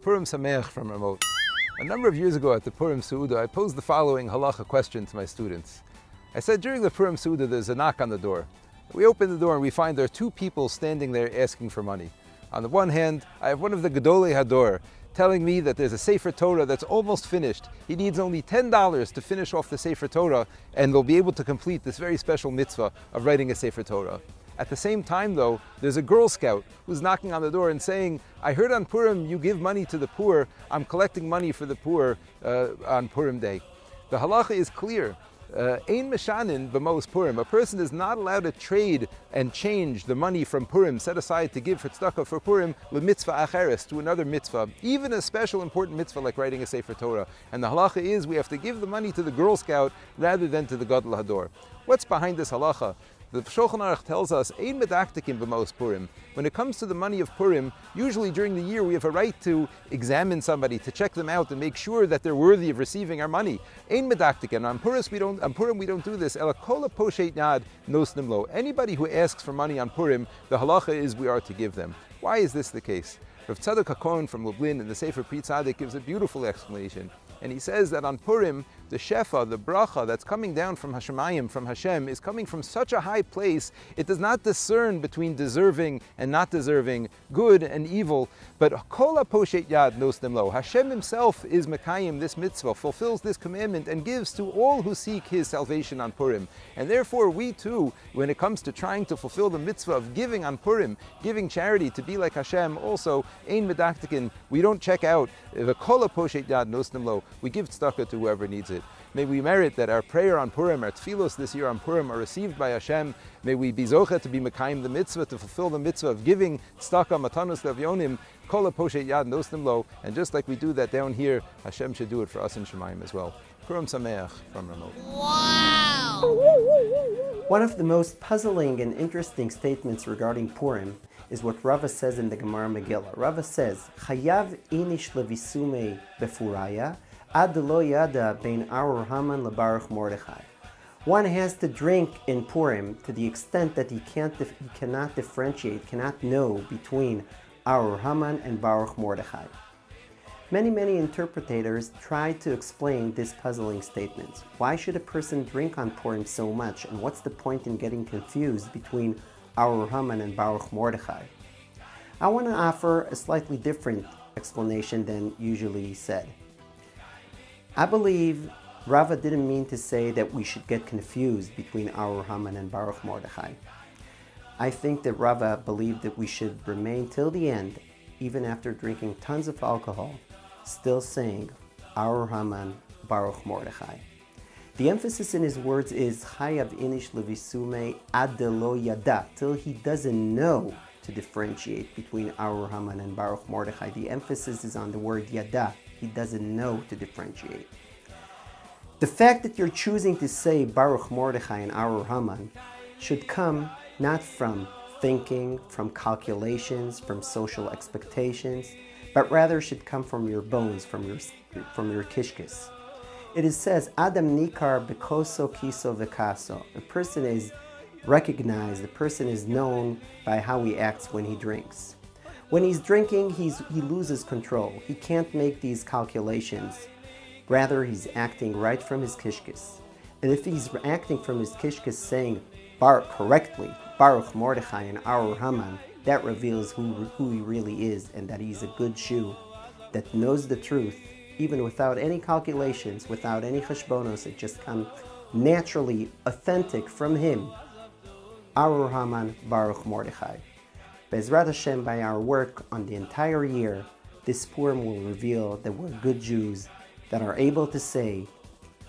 Purim Sameach from remote. A number of years ago at the Purim Seudah, I posed the following halacha question to my students. I said, during the Purim Seudah, there's a knock on the door. We open the door and we find there are two people standing there asking for money. On the one hand, I have one of the Gedolei Hador telling me that there's a Sefer Torah that's almost finished. He needs only $10 to finish off the Sefer Torah, and they'll be able to complete this very special mitzvah of writing a Sefer Torah. At the same time, though, there's a Girl Scout who's knocking on the door and saying, I heard on Purim you give money to the poor. I'm collecting money for the poor on Purim Day. The halacha is clear. Ein meshanin b'mos Purim. A person is not allowed to trade and change the money from Purim set aside to give for tzedakah for Purim l'mitzvah acheres, to another mitzvah, even a special important mitzvah like writing a Sefer Torah. And the halacha is we have to give the money to the Girl Scout rather than to the Gadol Hador. What's behind this halacha? The Shulchan Aruch tells us, Ein medaktikim b'mos Purim. When it comes to the money of Purim, usually during the year we have a right to examine somebody, to check them out and make sure that they're worthy of receiving our money. Ein medaktikim. On Purim we don't do this. Ela kol poshet yad nosnim lo. Anybody who asks for money on Purim, the halacha is we are to give them. Why is this the case? Rav Tzadok HaKohen from Lublin in the Sefer Pri Tzaddik gives a beautiful explanation. And he says that on Purim, the shefa, the bracha that's coming down from Hashemayim, from Hashem, is coming from such a high place, it does not discern between deserving and not deserving, good and evil, but kol poshet yad nosdim lo. Hashem himself is mekayim this mitzvah, fulfills this commandment, and gives to all who seek his salvation on Purim. And therefore we too, when it comes to trying to fulfill the mitzvah of giving on Purim, giving charity to be like Hashem, also, ein medaktikin, we don't check out the kol poshet yad nosdim lo. We give tzedakah to whoever needs it. May we merit that our prayer on Purim, our tefillos this year on Purim are received by Hashem. May we be zocheh to be mekayim the mitzvah, to fulfill the mitzvah of giving tzedakah matanos levyonim, kol poshet yad nosdim lo. And just like we do that down here, Hashem should do it for us in Shemayim as well. Purim Sameach from remote. Wow! One of the most puzzling and interesting statements regarding Purim is what Rava says in the Gemara Megillah. Rava says, Chayav inish levisume befuraya, ad lo yada bein arur Haman lebaruch Mordechai. One has to drink in Purim to the extent that he cannot differentiate, cannot know between Arur Haman and Baruch Mordechai. Many interpreters try to explain this puzzling statement. Why should a person drink on Purim so much, and what's the point in getting confused between Arur Haman and Baruch Mordechai? I want to offer a slightly different explanation than usually said. I believe Rava didn't mean to say that we should get confused between Arur Haman and Baruch Mordechai. I think that Rava believed that we should remain till the end, even after drinking tons of alcohol, still saying Arur Haman, Baruch Mordechai. The emphasis in his words is Chayav inish levisume ad lo yada, till he doesn't know to differentiate between Arur Haman and Baruch Mordechai. The emphasis is on the word yada. He doesn't know to differentiate. The fact that you're choosing to say Baruch Mordechai and Arur Haman should come not from thinking, from calculations, from social expectations, but rather should come from your bones, from your kishkis. It says, Adam nikar bekoso kiso vekaso. A person is recognized, a person is known by how he acts when he drinks. When he's drinking, he loses control. He can't make these calculations. Rather, he's acting right from his kishkis. And if he's acting from his kishkis saying correctly, Baruch Mordechai and Arur Haman, that reveals who he really is, and that he's a good Jew that knows the truth, even without any calculations, without any cheshbonos. It just comes naturally, authentic from him. Arur Haman, Baruch Mordechai. Be'ezrat Hashem, by our work on the entire year, this Purim will reveal that we're good Jews that are able to say,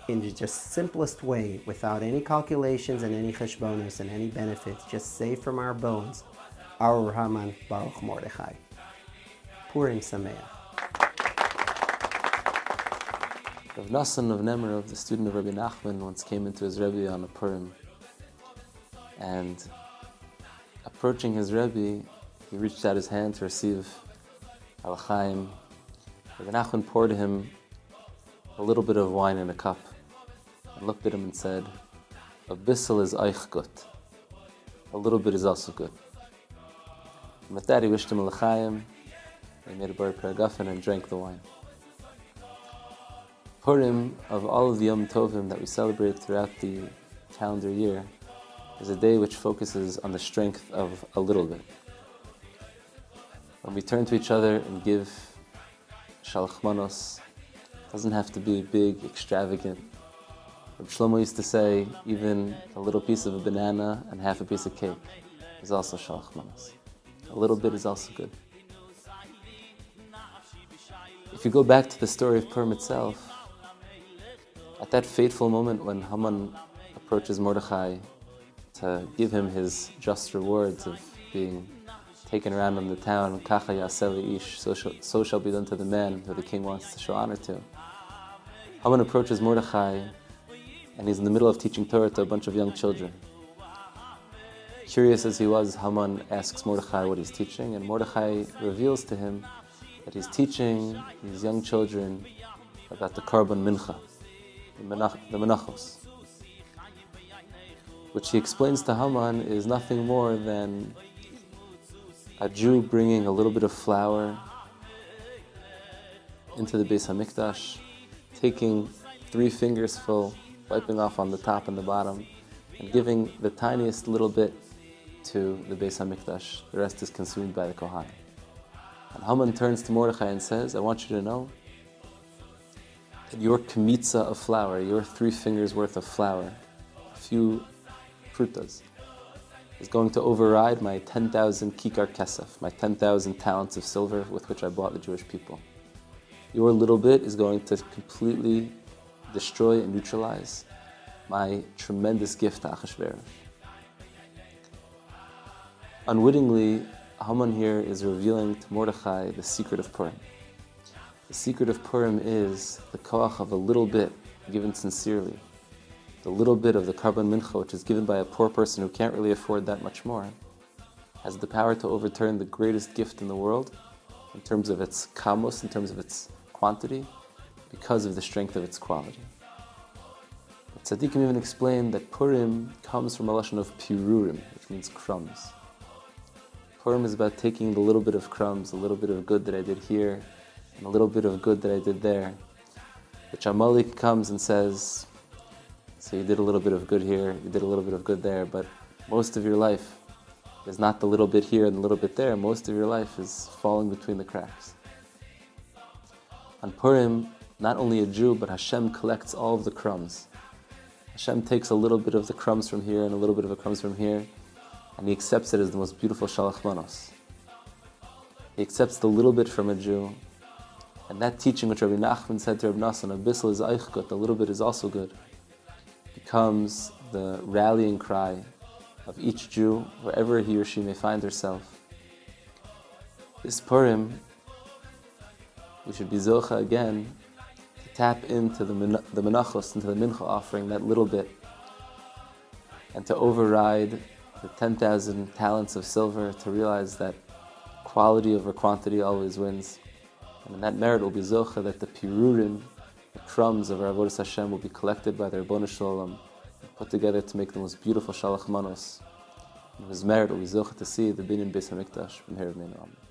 in the just simplest way, without any calculations and any cheshbonos and any benefits, just say from our bones, Arur Haman, Baruch Mordechai. Purim Sameach. Rav Nassan of Nemerov, the student of Rabbi Nachman, once came into his Rebbe on a Purim, and approaching his Rebbe, he reached out his hand to receive Al Chaim. Rabbi Nachman poured him a little bit of wine in a cup and looked at him and said, "A bissel is eich gut. A little bit is also good." And with that, he wished him Al Chaim, He made a bar peragafen and drank the wine. Purim, of all of the Yom Tovim that we celebrate throughout the calendar year, is a day which focuses on the strength of a little bit. When we turn to each other and give shalach manos, it doesn't have to be big, extravagant. Rabbi Shlomo used to say, even a little piece of a banana and half a piece of cake is also shalach manos. A little bit is also good. If you go back to the story of Purim itself, at that fateful moment when Haman approaches Mordechai to give him his just rewards of being taken around in the town, Kacha yaseh li'ish, so shall be done to the man who the king wants to show honor to. Haman approaches Mordechai, and he's in the middle of teaching Torah to a bunch of young children. Curious as he was, Haman asks Mordechai what he's teaching, and Mordechai reveals to him that he's teaching these young children about the Karban Mincha, the Menachos, which he explains to Haman is nothing more than a Jew bringing a little bit of flour into the Beis HaMikdash, taking 3 fingers full, wiping off on the top and the bottom, and giving the tiniest little bit to the Beis HaMikdash. The rest is consumed by the Kohanim. And Haman turns to Mordechai and says, I want you to know that your kmitza of flour, your 3 fingers worth of flour, a few prutas, is going to override my 10,000 kikar kesef, my 10,000 talents of silver with which I bought the Jewish people. Your little bit is going to completely destroy and neutralize my tremendous gift to Achashverosh. Unwittingly, Haman here is revealing to Mordechai the secret of Purim. The secret of Purim is the koach of a little bit given sincerely. The little bit of the Karban Mincha, which is given by a poor person who can't really afford that much more, has the power to overturn the greatest gift in the world in terms of its kamos, in terms of its quantity, because of the strength of its quality. But tzaddikim even explain that Purim comes from a lashon of pirurim, which means crumbs. Purim is about taking the little bit of crumbs, a little bit of good that I did here, and a little bit of good that I did there. Which Amalek comes and says, so you did a little bit of good here, you did a little bit of good there, but most of your life is not the little bit here and the little bit there. Most of your life is falling between the cracks. On Purim, not only a Jew, but Hashem collects all of the crumbs. Hashem takes a little bit of the crumbs from here and a little bit of the crumbs from here, and He accepts it as the most beautiful shalach manos. He accepts the little bit from a Jew, and that teaching which Rabbi Nachman said to Rabbi Nassan, a bissel is eichgut, the little bit is also good, becomes the rallying cry of each Jew, wherever he or she may find herself. This Purim, we should be zocha again to tap into the menachos, into the mincha offering, that little bit, and to override the 10,000 talents of silver, to realize that quality over quantity always wins. And in that merit will be zocha that the pirurim, the crumbs of our avodas Hashem, will be collected by the Ribono Shel Olam and put together to make the most beautiful shalach manos. And whose merit will be zocha to see the binyan Beis HaMikdash from here of Meinu Amen.